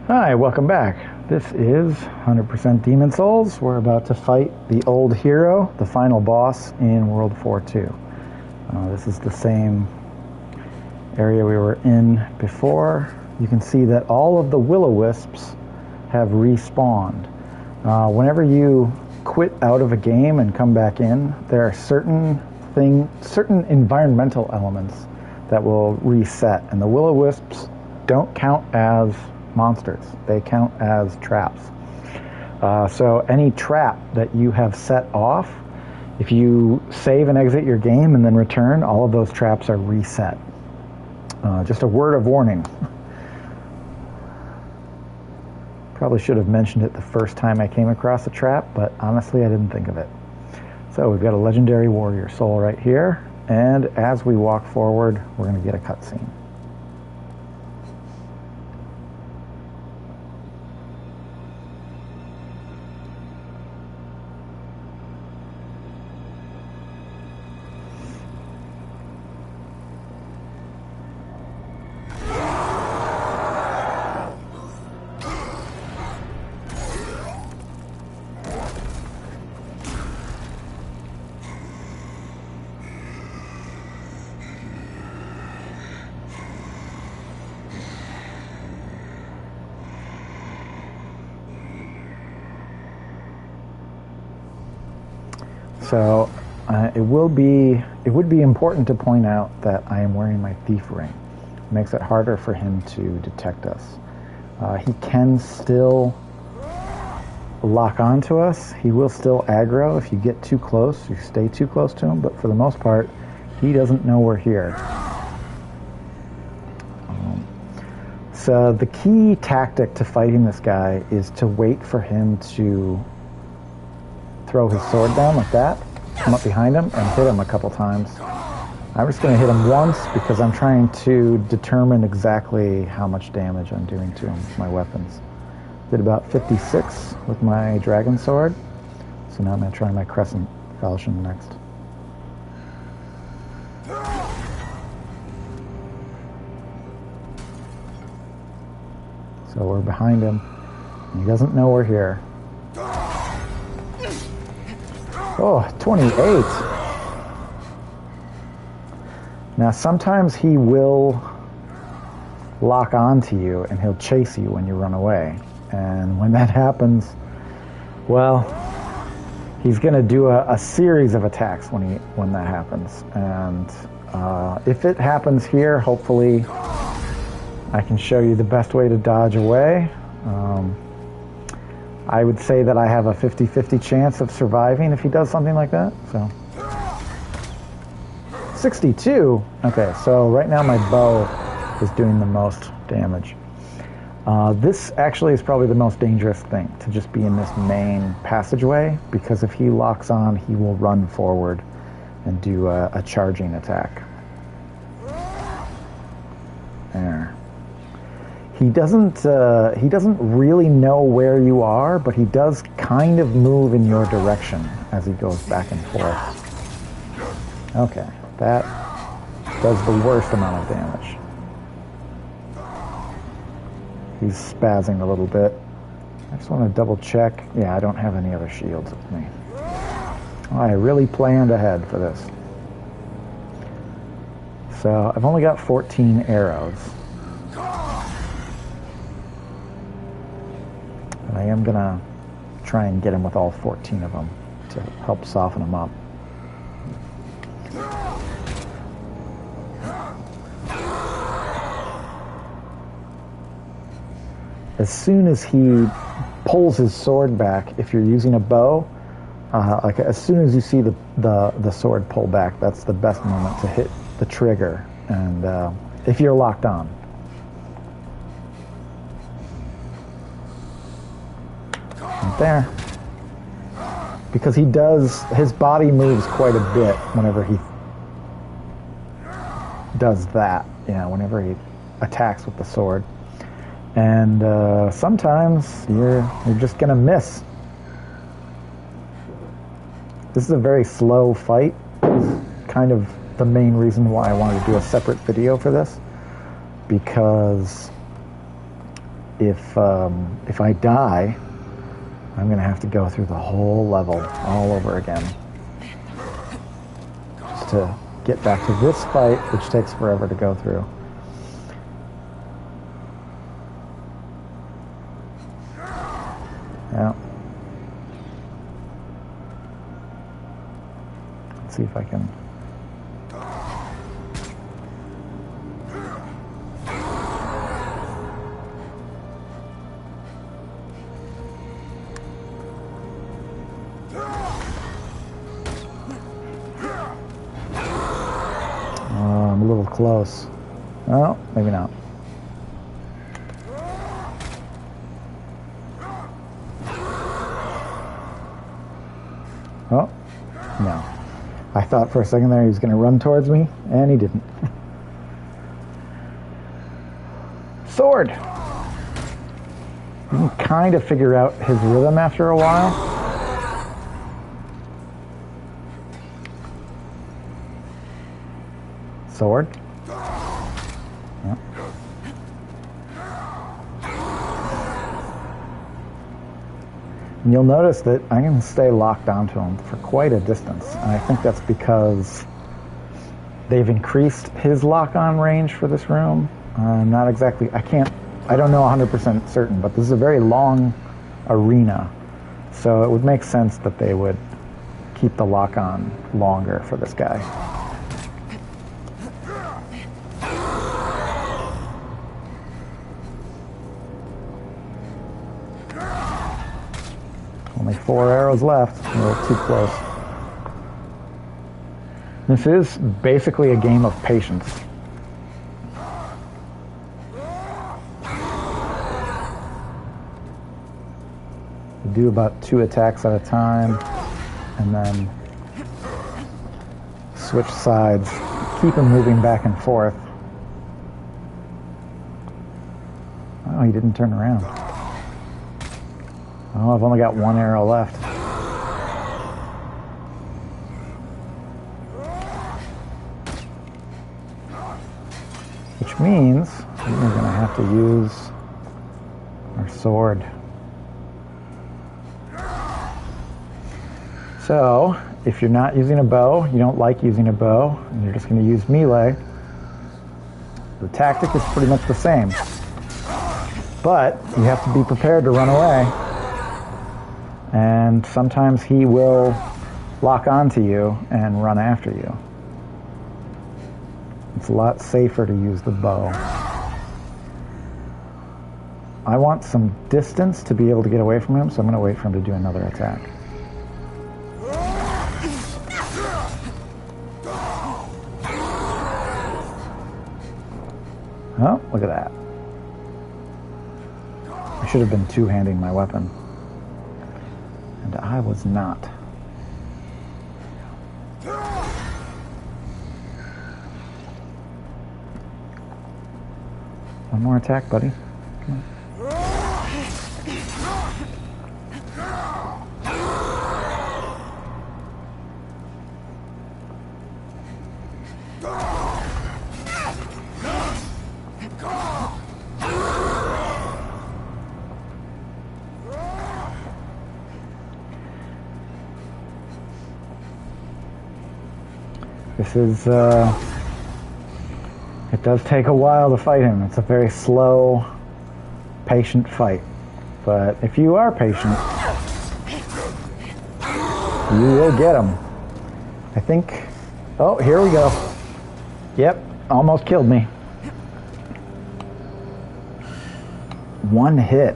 Hi, welcome back. This is 100% Demon Souls. We're about to fight the old hero, the final boss in World War II. This is the same area we were in before. You can see that all of the will-o-wisps have respawned. Whenever you quit out of a game and come back in, there are certain environmental elements that will reset, and the will-o-wisps don't count as monsters. They count as traps. So any trap that you have set off, if you save and exit your game and then return, all of those traps are reset. Just a word of warning. Probably should have mentioned it the first time I came across a trap, but honestly I didn't think of it. So we've got a legendary warrior soul right here, and as we walk forward, we're going to get a cutscene. So it would be important to point out that I am wearing my thief ring. It makes it harder for him to detect us. He can still lock onto us. He will still aggro if you get too close, you stay too close to him, but for the most part, he doesn't know we're here. So the key tactic to fighting this guy is to wait for him to throw his sword down like that, come up behind him, and hit him a couple times. I'm just going to hit him once because I'm trying to determine exactly how much damage I'm doing to him with my weapons. Did about 56 with my dragon sword, so now I'm going to try my crescent falchion next. So we're behind him, and he doesn't know we're here. Oh, 28. Now, sometimes he will lock onto you and he'll chase you when you run away. And when that happens, well, he's going to do a series of attacks when that happens. And if it happens here, hopefully I can show you the best way to dodge away. I would say that I have a 50-50 chance of surviving if he does something like that. So 62. Okay, so right now my bow is doing the most damage. This actually is probably the most dangerous thing, to just be in this main passageway, because if he locks on, he will run forward and do a charging attack. There. He doesn't really know where you are, but he does kind of move in your direction as he goes back and forth. Okay, that does the worst amount of damage. He's spazzing a little bit. I just want to double check. Yeah, I don't have any other shields with me. Oh, I really planned ahead for this. So I've only got 14 arrows. I am going to try and get him with all 14 of them to help soften him up. As soon as he pulls his sword back, if you're using a bow, like as soon as you see the sword pull back, that's the best moment to hit the trigger, and if you're locked on. There, because his body moves quite a bit whenever he does that, whenever he attacks with the sword, and sometimes you're just gonna miss. This is a very slow fight. It's kind of the main reason why I wanted to do a separate video for this, because if I die, I'm going to have to go through the whole level all over again. Just to get back to this fight, which takes forever to go through. Yeah. Let's see if I can... I'm a little close. Oh, maybe not. Oh, no. I thought for a second there he was going to run towards me, and he didn't. Sword! You can kind of figure out his rhythm after a while. Sword. Yep. And you'll notice that I can stay locked onto him for quite a distance. And I think that's because they've increased his lock-on range for this room. Not exactly, I don't know 100% certain, but this is a very long arena. So it would make sense that they would keep the lock-on longer for this guy. Only 4 arrows left. A little too close. This is basically a game of patience. You do about 2 attacks at a time, and then switch sides. Keep him moving back and forth. Oh, he didn't turn around. Oh, I've only got 1 arrow left. Which means we're going to have to use our sword. So, if you're not using a bow, you don't like using a bow, and you're just going to use melee, the tactic is pretty much the same. But you have to be prepared to run away. And sometimes he will lock onto you and run after you. It's a lot safer to use the bow. I want some distance to be able to get away from him, so I'm going to wait for him to do another attack. Oh, look at that. I should have been two-handing my weapon. And I was not. One more attack, buddy. Come on. This is, it does take a while to fight him. It's a very slow, patient fight. But if you are patient, you will get him. I think, oh, here we go. Yep, almost killed me. One hit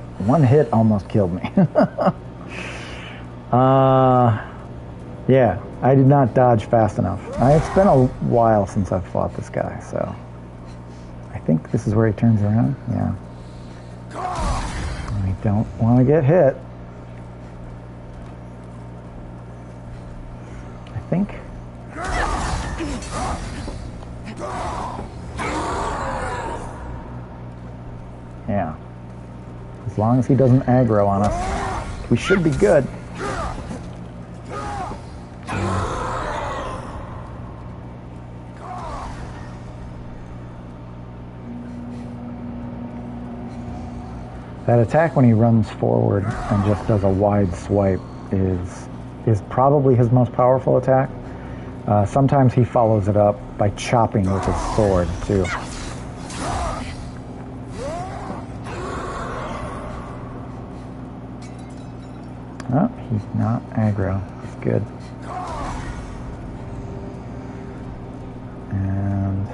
almost killed me. Yeah, I did not dodge fast enough. It's been a while since I've fought this guy, so I think this is where he turns around. Yeah. I don't want to get hit. I think. Yeah. As long as he doesn't aggro on us, we should be good. That attack when he runs forward and just does a wide swipe is probably his most powerful attack. Sometimes he follows it up by chopping with his sword too. Oh, he's not aggro. That's good. And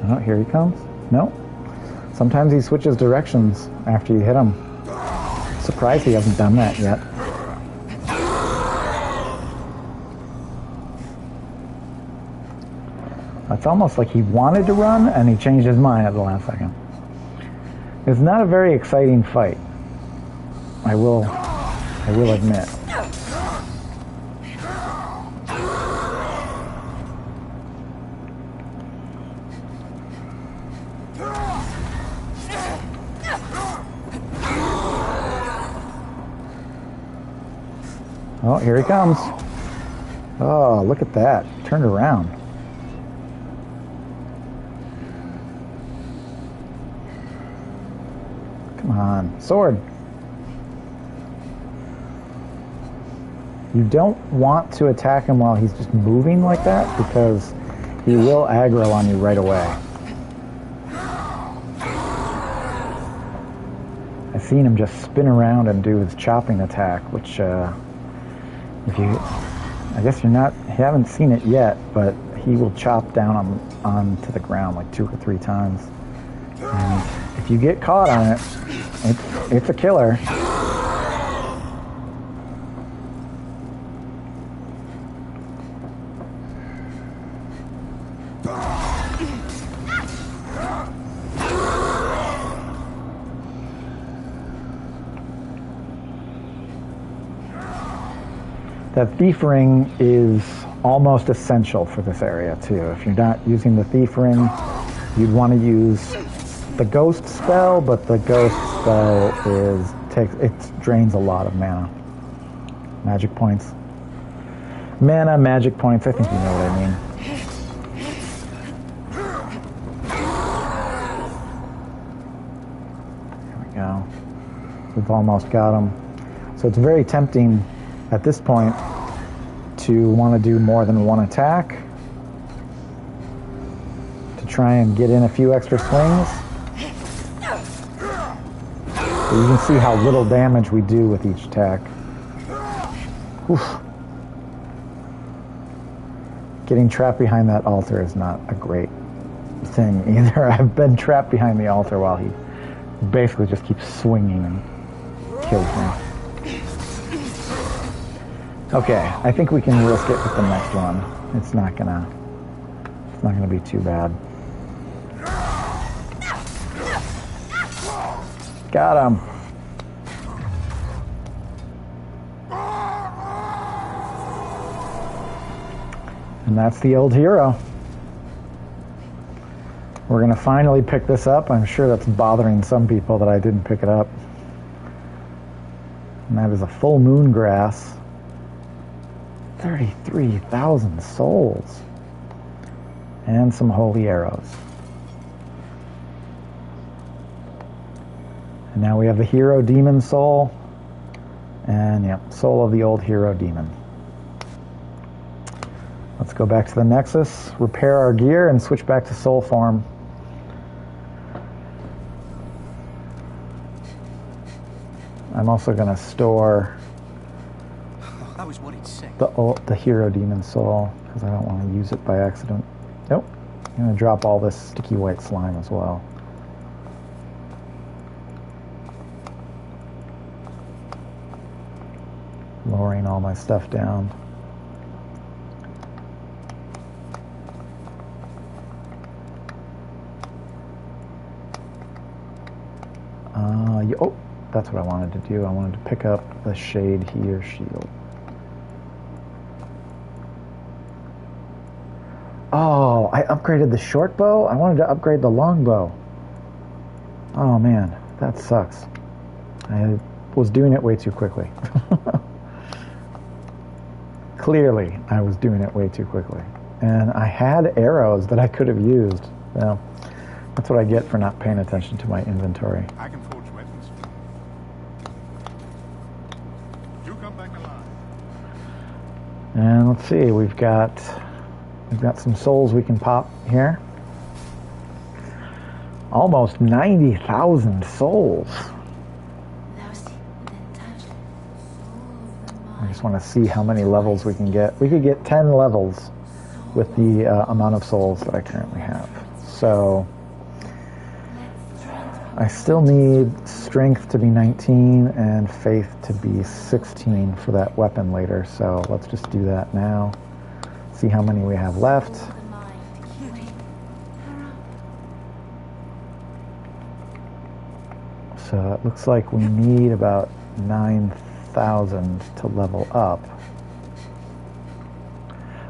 oh, here he comes. No. Sometimes he switches directions after you hit him. Surprised he hasn't done that yet. It's almost like he wanted to run and he changed his mind at the last second. It's not a very exciting fight. I will admit. Oh, here he comes. Oh, look at that. Turned around. Come on. Sword. You don't want to attack him while he's just moving like that because he will aggro on you right away. I've seen him just spin around and do his chopping attack, which I guess you haven't seen it yet, but he will chop down onto the ground like 2 or 3 times. And if you get caught on it, it's a killer. That thief ring is almost essential for this area too. If you're not using the thief ring, you'd want to use the ghost spell, but the ghost spell drains a lot of mana. Magic points. Mana, magic points, I think you know what I mean. There we go. We've almost got him. So it's very tempting at this point to want to do more than one attack to try and get in a few extra swings. So you can see how little damage we do with each attack. Oof. Getting trapped behind that altar is not a great thing either. I've been trapped behind the altar while he basically just keeps swinging and kills me. Okay, I think we can risk it with the next one. It's not gonna be too bad. Got him. And that's the old hero. We're gonna finally pick this up. I'm sure that's bothering some people that I didn't pick it up. And that is a full moon grass. 33,000 souls. And some holy arrows. And now we have the hero demon soul. And yep, soul of the old hero demon. Let's go back to the Nexus, repair our gear, and switch back to soul form. I'm also going to store that was what it said. The hero demon soul, because I don't want to use it by accident. Nope. I'm going to drop all this sticky white slime as well. Lowering all my stuff down. Oh, that's what I wanted to do. I wanted to pick up the Shade Here shield. Oh, I upgraded the short bow. I wanted to upgrade the long bow. Oh man, that sucks. I was doing it way too quickly. Clearly, I was doing it way too quickly. And I had arrows that I could have used. Well, that's what I get for not paying attention to my inventory. I can forge weapons. You come back alive. And let's see, we've got some souls we can pop here. Almost 90,000 souls. I just want to see how many levels we can get. We could get 10 levels with the amount of souls that I currently have. So I still need strength to be 19 and faith to be 16 for that weapon later. So let's just do that now. See how many we have left. So it looks like we need about 9,000 to level up.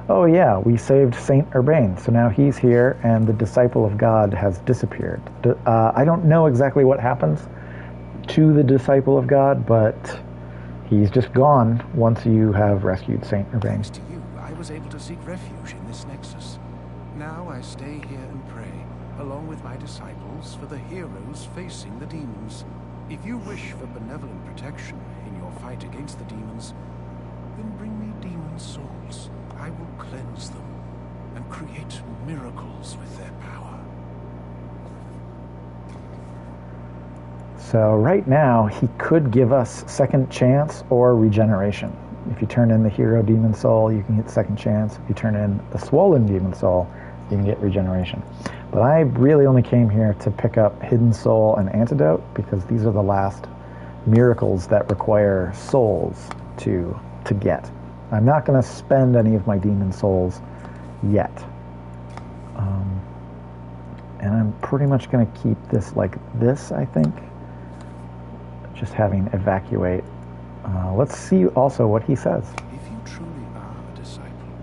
Oh yeah, we saved Saint Urbain, so now he's here and the Disciple of God has disappeared. I don't know exactly what happens to the Disciple of God, but he's just gone once you have rescued Saint Urbain. Thanks to you, I was able to seek refuge in this Nexus. Now I stay here and pray, along with my disciples, for the heroes facing the demons. If you wish for benevolent protection in your fight against the demons, then bring me demon souls. I will cleanse them and create miracles with their power. So right now, he could give us second chance or regeneration. If you turn in the hero demon soul, you can get second chance. If you turn in the swollen demon soul, you can get regeneration. But I really only came here to pick up hidden soul and antidote because these are the last miracles that require souls to get. I'm not going to spend any of my demon souls yet. And I'm pretty much going to keep this like this, I think. Just having evacuate. Let's see also what he says. If you truly are a disciple,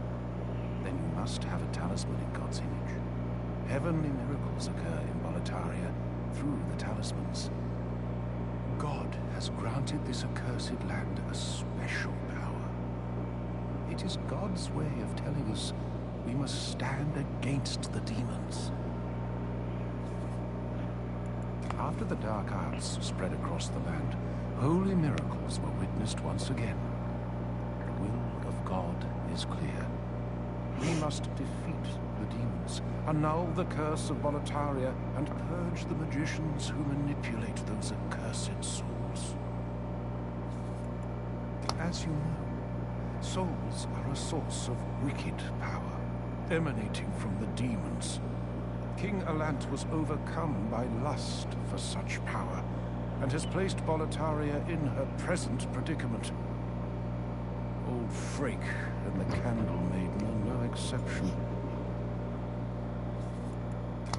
then you must have a talisman in God's image. Heavenly miracles occur in Boletaria through the talismans. God has granted this accursed land a special power. It is God's way of telling us we must stand against the demons. After the dark arts spread across the land, holy miracles were witnessed once again. The will of God is clear. We must defeat the demons, annul the curse of Boletaria, and purge the magicians who manipulate those accursed souls. As you know, souls are a source of wicked power, emanating from the demons. King Alant was overcome by lust for such power, and has placed Boletaria in her present predicament. Old Frake and the Candle Maiden are no exception.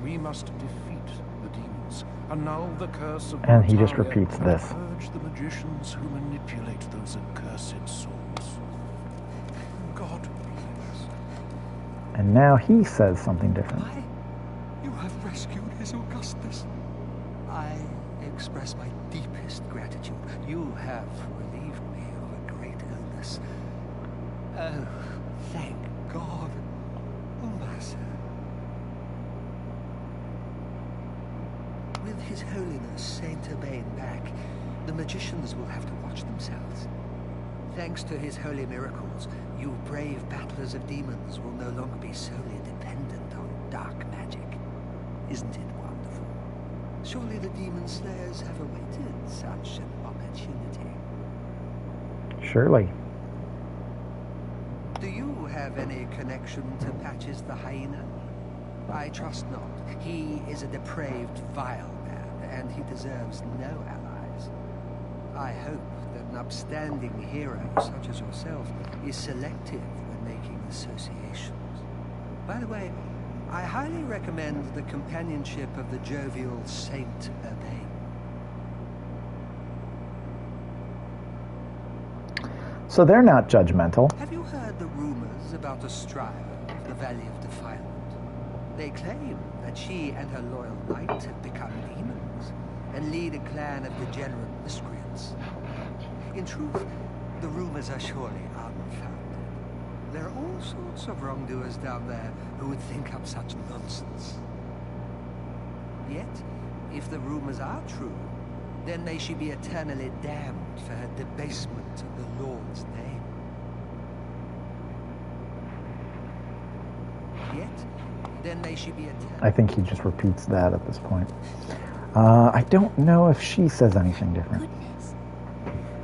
We must defeat the demons, annul the curse of Boletaria, And he just repeats this. Purge the magicians who manipulate those accursed souls. God bless. And now he says something different. You have rescued His Augustus. I express my deepest gratitude. You have relieved me of a great illness. Oh, thank God. Master. With His Holiness Saint Urbain back, the magicians will have to watch themselves. Thanks to his holy miracles, you brave battlers of demons will no longer be solely dependent on dark magic. Isn't it wonderful? Surely the demon slayers have awaited such an opportunity. Surely. Do you have any connection to Patches the Hyena? I trust not. He is a depraved, vile man, and he deserves no allies. I hope that an upstanding hero such as yourself is selective when making associations. By the way, I highly recommend the companionship of the jovial Saint Urbain. So they're not judgmental. Have you heard the rumors about a Strive of the Valley of Defilement? They claim that she and her loyal knight have become demons and lead a clan of degenerate miscreants. In truth, the rumors are surely unfounded. There are all sorts of wrongdoers down there who would think up such nonsense. Yet, if the rumors are true, then may she be eternally damned for her debasement of the Lord's name. Yet, then may she be eternally... I think he just repeats that at this point. I don't know if she says anything different. Goodness,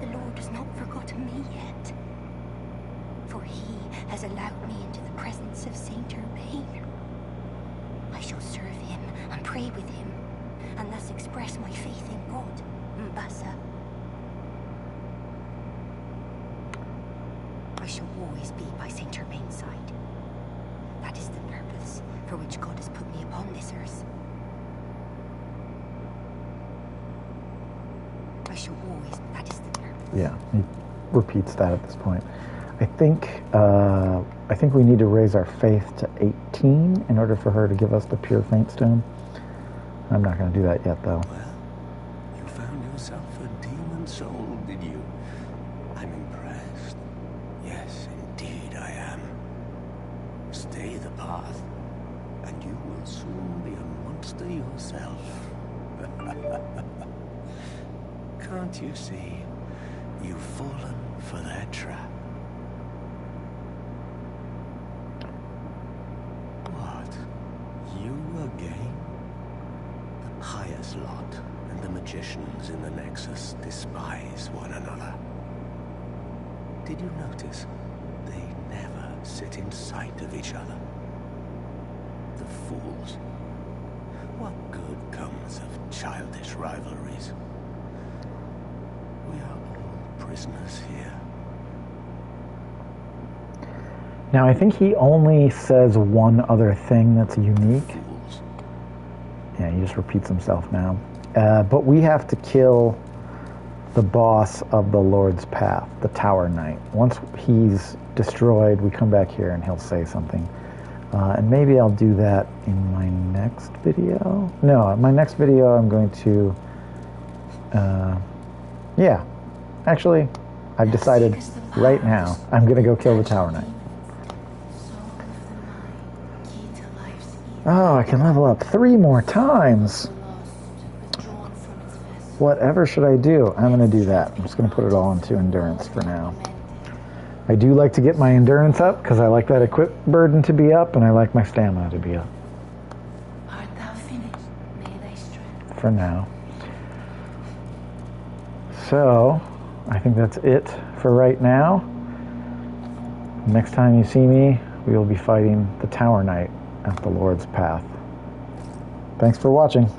the Lord has not forgotten me yet. For he has allowed me into the presence of Saint Urbain. I shall serve him and pray with him, and thus express my faith in God, Mbasa. I shall always be by Saint Urbain's side. That is the purpose for which God has put me upon this earth. I shall always, that is the purpose. Yeah, he repeats that at this point. I think we need to raise our faith to 18 in order for her to give us the pure faint stone. I'm not going to do that yet, though. Well, you found yourself a demon soul, did you? I'm impressed. Yes, indeed I am. Stay the path, and you will soon be a monster yourself. Can't you see? You've fallen for their trap. What? You again? The pious lot and the magicians in the Nexus despise one another. Did you notice? They never sit in sight of each other. The fools. What good comes of childish rivalries? We are all prisoners here. Now, I think he only says one other thing that's unique. Fools. Yeah, he just repeats himself now. But we have to kill the boss of the Lord's Path, the Tower Knight. Once he's destroyed, we come back here and he'll say something. And maybe I'll do that in my next video. No, in my next video I'm going to... yeah, actually, I've decided right now I'm going to go kill the Tower Knight. Oh, I can level up 3 more times. Whatever should I do? I'm going to do that. I'm just going to put it all into endurance for now. I do like to get my endurance up because I like that equip burden to be up and I like my stamina to be up. Art thou finished? May thy strength. For now. So, I think that's it for right now. Next time you see me, we will be fighting the Tower Knight at the Lord's Path. Thanks for watching.